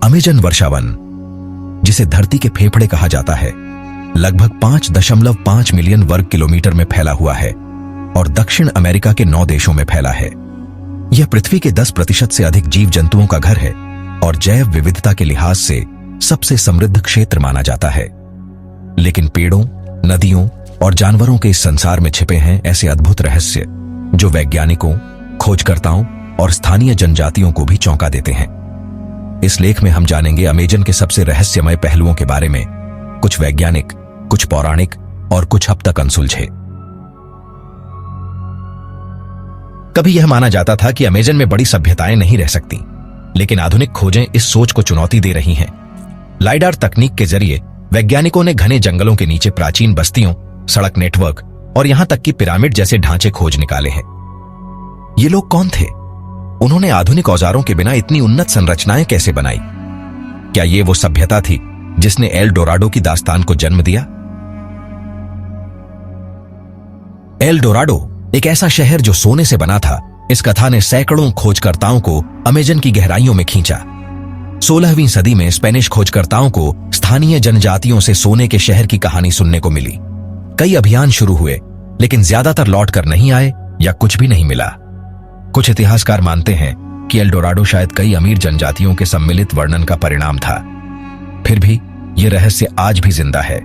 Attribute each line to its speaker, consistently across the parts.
Speaker 1: Amazon वर्षावन, जिसे धरती के फेफड़े कहा जाता है, लगभग 5.5 मिलियन वर्ग किलोमीटर में फैला हुआ है और दक्षिण अमेरिका के 9 देशों में फैला है। यह पृथ्वी के 10% से अधिक जीव जंतुओं का घर है और जैव विविधता के लिहाज से सबसे समृद्ध क्षेत्र माना जाता है। लेकिन पेड़ों, नदियों और जानवरों के इस संसार में छिपे हैं ऐसे अद्भुत रहस्य जो वैज्ञानिकों, खोजकर्ताओं और स्थानीय जनजातियों को भी चौंका देते हैं। इस लेख में हम जानेंगे अमेजन के सबसे रहस्यमय पहलुओं के बारे में, कुछ वैज्ञानिक, कुछ पौराणिक और कुछ अब तक अनसुलझे। कभी यह माना जाता था कि अमेजन में बड़ी सभ्यताएं नहीं रह सकती, लेकिन आधुनिक खोजें इस सोच को चुनौती दे रही हैं। लाइडार तकनीक के जरिए वैज्ञानिकों ने घने जंगलों के नीचे प्राचीन बस्तियों, सड़क नेटवर्क और यहां तक कि पिरामिड जैसे ढांचे खोज निकाले हैं। ये लोग कौन थे? उन्होंने आधुनिक औजारों के बिना इतनी उन्नत संरचनाएं कैसे बनाई? क्या ये वो सभ्यता थी जिसने एल डोराडो की दास्तान को जन्म दिया? एल डोराडो एक ऐसा शहर जो सोने से बना था। इस कथा ने सैकड़ों खोजकर्ताओं को अमेजन की गहराइयों में खींचा। 16वीं सदी में स्पेनिश खोजकर्ताओं को स्थानीय जनजातियों से सोने के शहर की कहानी सुनने को मिली। कई अभियान शुरू हुए, लेकिन ज्यादातर लौट कर नहीं आए या कुछ भी नहीं मिला। कुछ इतिहासकार मानते हैं कि एल डोराडो शायद कई अमीर जनजातियों के सम्मिलित वर्णन का परिणाम था। फिर भी यह रहस्य आज भी जिंदा है।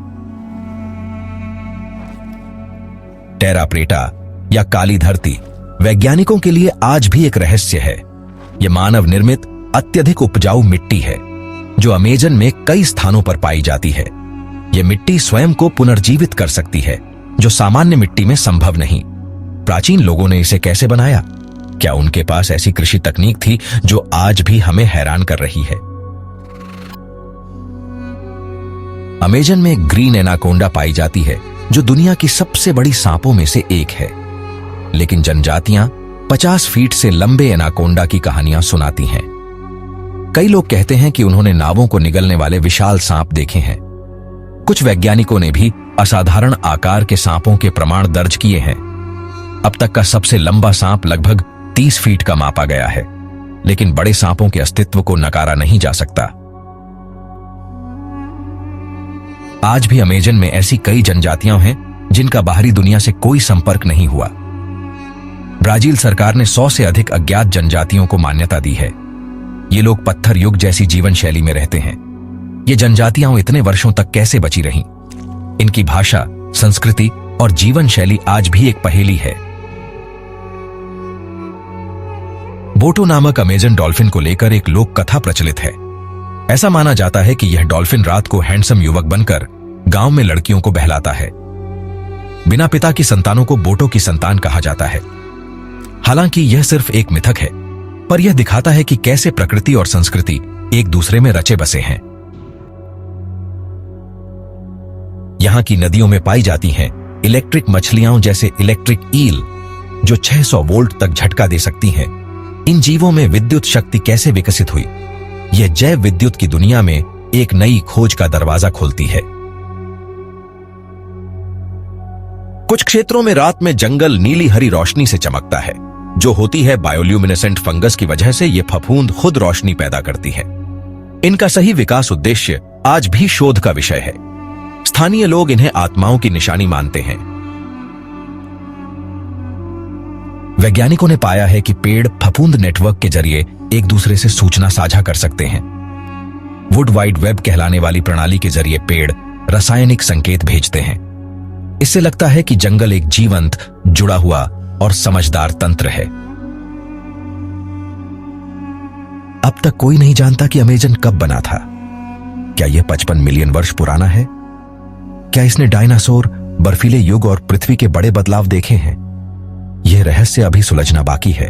Speaker 1: टेरा प्रेटा या काली धरती वैज्ञानिकों के लिए आज भी एक रहस्य है। यह मानव निर्मित अत्यधिक उपजाऊ मिट्टी है जो अमेजन में कई स्थानों पर पाई जाती है। यह मिट्टी स्वयं को पुनर्जीवित कर सकती है, जो सामान्य मिट्टी में संभव नहीं। प्राचीन लोगों ने इसे कैसे बनाया? क्या उनके पास ऐसी कृषि तकनीक थी जो आज भी हमें हैरान कर रही है? अमेजन में ग्रीन एनाकोंडा पाई जाती है, जो दुनिया की सबसे बड़ी सांपों में से एक है। लेकिन जनजातियां 50 फीट से लंबे एनाकोंडा की कहानियां सुनाती हैं। कई लोग कहते हैं कि उन्होंने नावों को निगलने वाले विशाल सांप देखे हैं। कुछ वैज्ञानिकों ने भी असाधारण आकार के सांपों के प्रमाण दर्ज किए हैं। अब तक का सबसे लंबा सांप लगभग 30 फीट का मापा गया है, लेकिन बड़े सांपों के अस्तित्व को नकारा नहीं जा सकता। आज भी अमेजन में ऐसी कई जनजातियां हैं जिनका बाहरी दुनिया से कोई संपर्क नहीं हुआ। ब्राजील सरकार ने 100 से अधिक अज्ञात जनजातियों को मान्यता दी है। ये लोग पत्थर युग जैसी जीवन शैली में रहते हैं। ये जनजातियां इतने वर्षों तक कैसे बची रहीं? इनकी भाषा, संस्कृति और जीवन शैली आज भी एक पहेली है। बोटो नामक अमेजन डॉल्फिन को लेकर एक लोक कथा प्रचलित है। ऐसा माना जाता है कि यह डॉल्फिन रात को हैंडसम युवक बनकर गांव में लड़कियों को बहलाता है। बिना पिता की संतानों को बोटो की संतान कहा जाता है। हालांकि यह सिर्फ एक मिथक है, पर यह दिखाता है कि कैसे प्रकृति और संस्कृति एक दूसरे में रचे बसे हैं। यहां की नदियों में पाई जाती हैं इलेक्ट्रिक मछलियां जैसे इलेक्ट्रिक ईल, जो 600 वोल्ट तक झटका दे सकती हैं। इन जीवों में विद्युत शक्ति कैसे विकसित हुई? यह जैव विद्युत की दुनिया में एक नई खोज का दरवाजा खोलती है। कुछ क्षेत्रों में रात में जंगल नीली हरी रोशनी से चमकता है, जो होती है बायोल्यूमिनेसेंट फंगस की वजह से। यह फफूंद खुद रोशनी पैदा करती है। इनका सही विकास उद्देश्य आज भी शोध का विषय है। स्थानीय लोग इन्हें आत्माओं की निशानी मानते हैं। वैज्ञानिकों ने पाया है कि पेड़ फफूंद नेटवर्क के जरिए एक दूसरे से सूचना साझा कर सकते हैं। वुड वाइड वेब कहलाने वाली प्रणाली के जरिए पेड़ रासायनिक संकेत भेजते हैं। इससे लगता है कि जंगल एक जीवंत, जुड़ा हुआ और समझदार तंत्र है। अब तक कोई नहीं जानता कि अमेजन कब बना था। क्या यह 55 मिलियन वर्ष पुराना है? क्या इसने डायनासोर, बर्फीले युग और पृथ्वी के बड़े बदलाव देखे हैं? यह रहस्य अभी सुलझना बाकी है।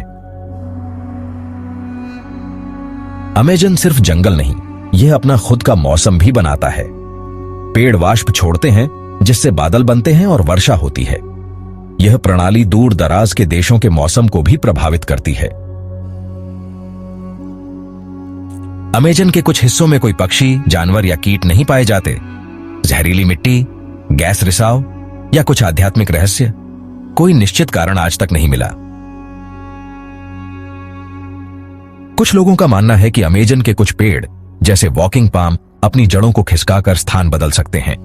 Speaker 1: अमेजन सिर्फ जंगल नहीं, यह अपना खुद का मौसम भी बनाता है। पेड़ वाष्प छोड़ते हैं, जिससे बादल बनते हैं और वर्षा होती है। यह प्रणाली दूर दराज के देशों के मौसम को भी प्रभावित करती है। अमेजन के कुछ हिस्सों में कोई पक्षी, जानवर या कीट नहीं पाए जाते। जहरीली मिट्टी, गैस रिसाव या कुछ आध्यात्मिक रहस्य? कोई निश्चित कारण आज तक नहीं मिला। कुछ लोगों का मानना है कि अमेजन के कुछ पेड़, जैसे वॉकिंग पाम अपनी जड़ों को खिसकाकर स्थान बदल सकते हैं।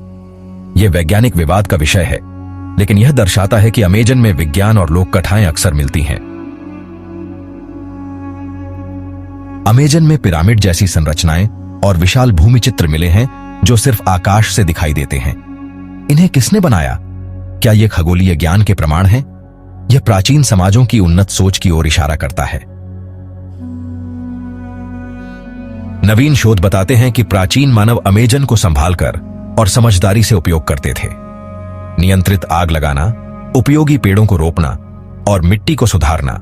Speaker 1: यह वैज्ञानिक विवाद का विषय है, लेकिन यह दर्शाता है कि अमेजन में विज्ञान और लोक कथाएं अक्सर मिलती हैं। अमेजन में पिरामिड जैसी संरचनाएं और विशाल भूमि चित्र मिले हैं जो सिर्फ आकाश से दिखाई देते हैं। इन्हें किसने बनाया? क्या ये खगोलीय ज्ञान के प्रमाण हैं? यह प्राचीन समाजों की उन्नत सोच की ओर इशारा करता है। नवीन शोध बताते हैं कि प्राचीन मानव अमेजन को संभालकर और समझदारी से उपयोग करते थे। नियंत्रित आग लगाना, उपयोगी पेड़ों को रोपना और मिट्टी को सुधारना,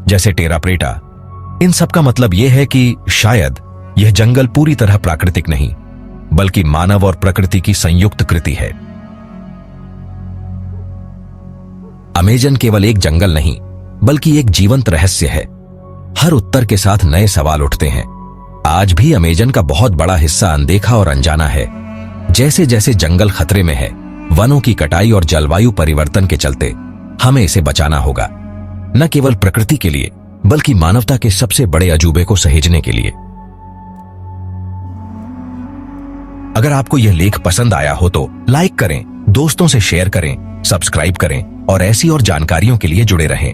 Speaker 1: जैसे टेरा प्रेटा। इन सब का मतलब यह है कि शायद यह जंगल पूरी तरह प्राकृतिक नहीं, बल्कि मानव और प्रकृति की संयुक्त कृति है। अमेजन केवल एक जंगल नहीं, बल्कि एक जीवंत रहस्य है। हर उत्तर के साथ नए सवाल उठते हैं। आज भी अमेजन का बहुत बड़ा हिस्सा अनदेखा और अनजाना है। जैसे जैसे जंगल खतरे में है, वनों की कटाई और जलवायु परिवर्तन के चलते हमें इसे बचाना होगा, न केवल प्रकृति के लिए, बल्कि मानवता के सबसे बड़े अजूबे को सहेजने के लिए। अगर आपको यह लेख पसंद आया हो तो लाइक करें, दोस्तों से शेयर करें, सब्सक्राइब करें और ऐसी और जानकारियों के लिए जुड़े रहें।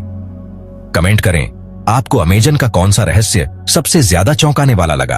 Speaker 1: कमेंट करें, आपको अमेजन का कौन सा रहस्य सबसे ज्यादा चौंकाने वाला लगा।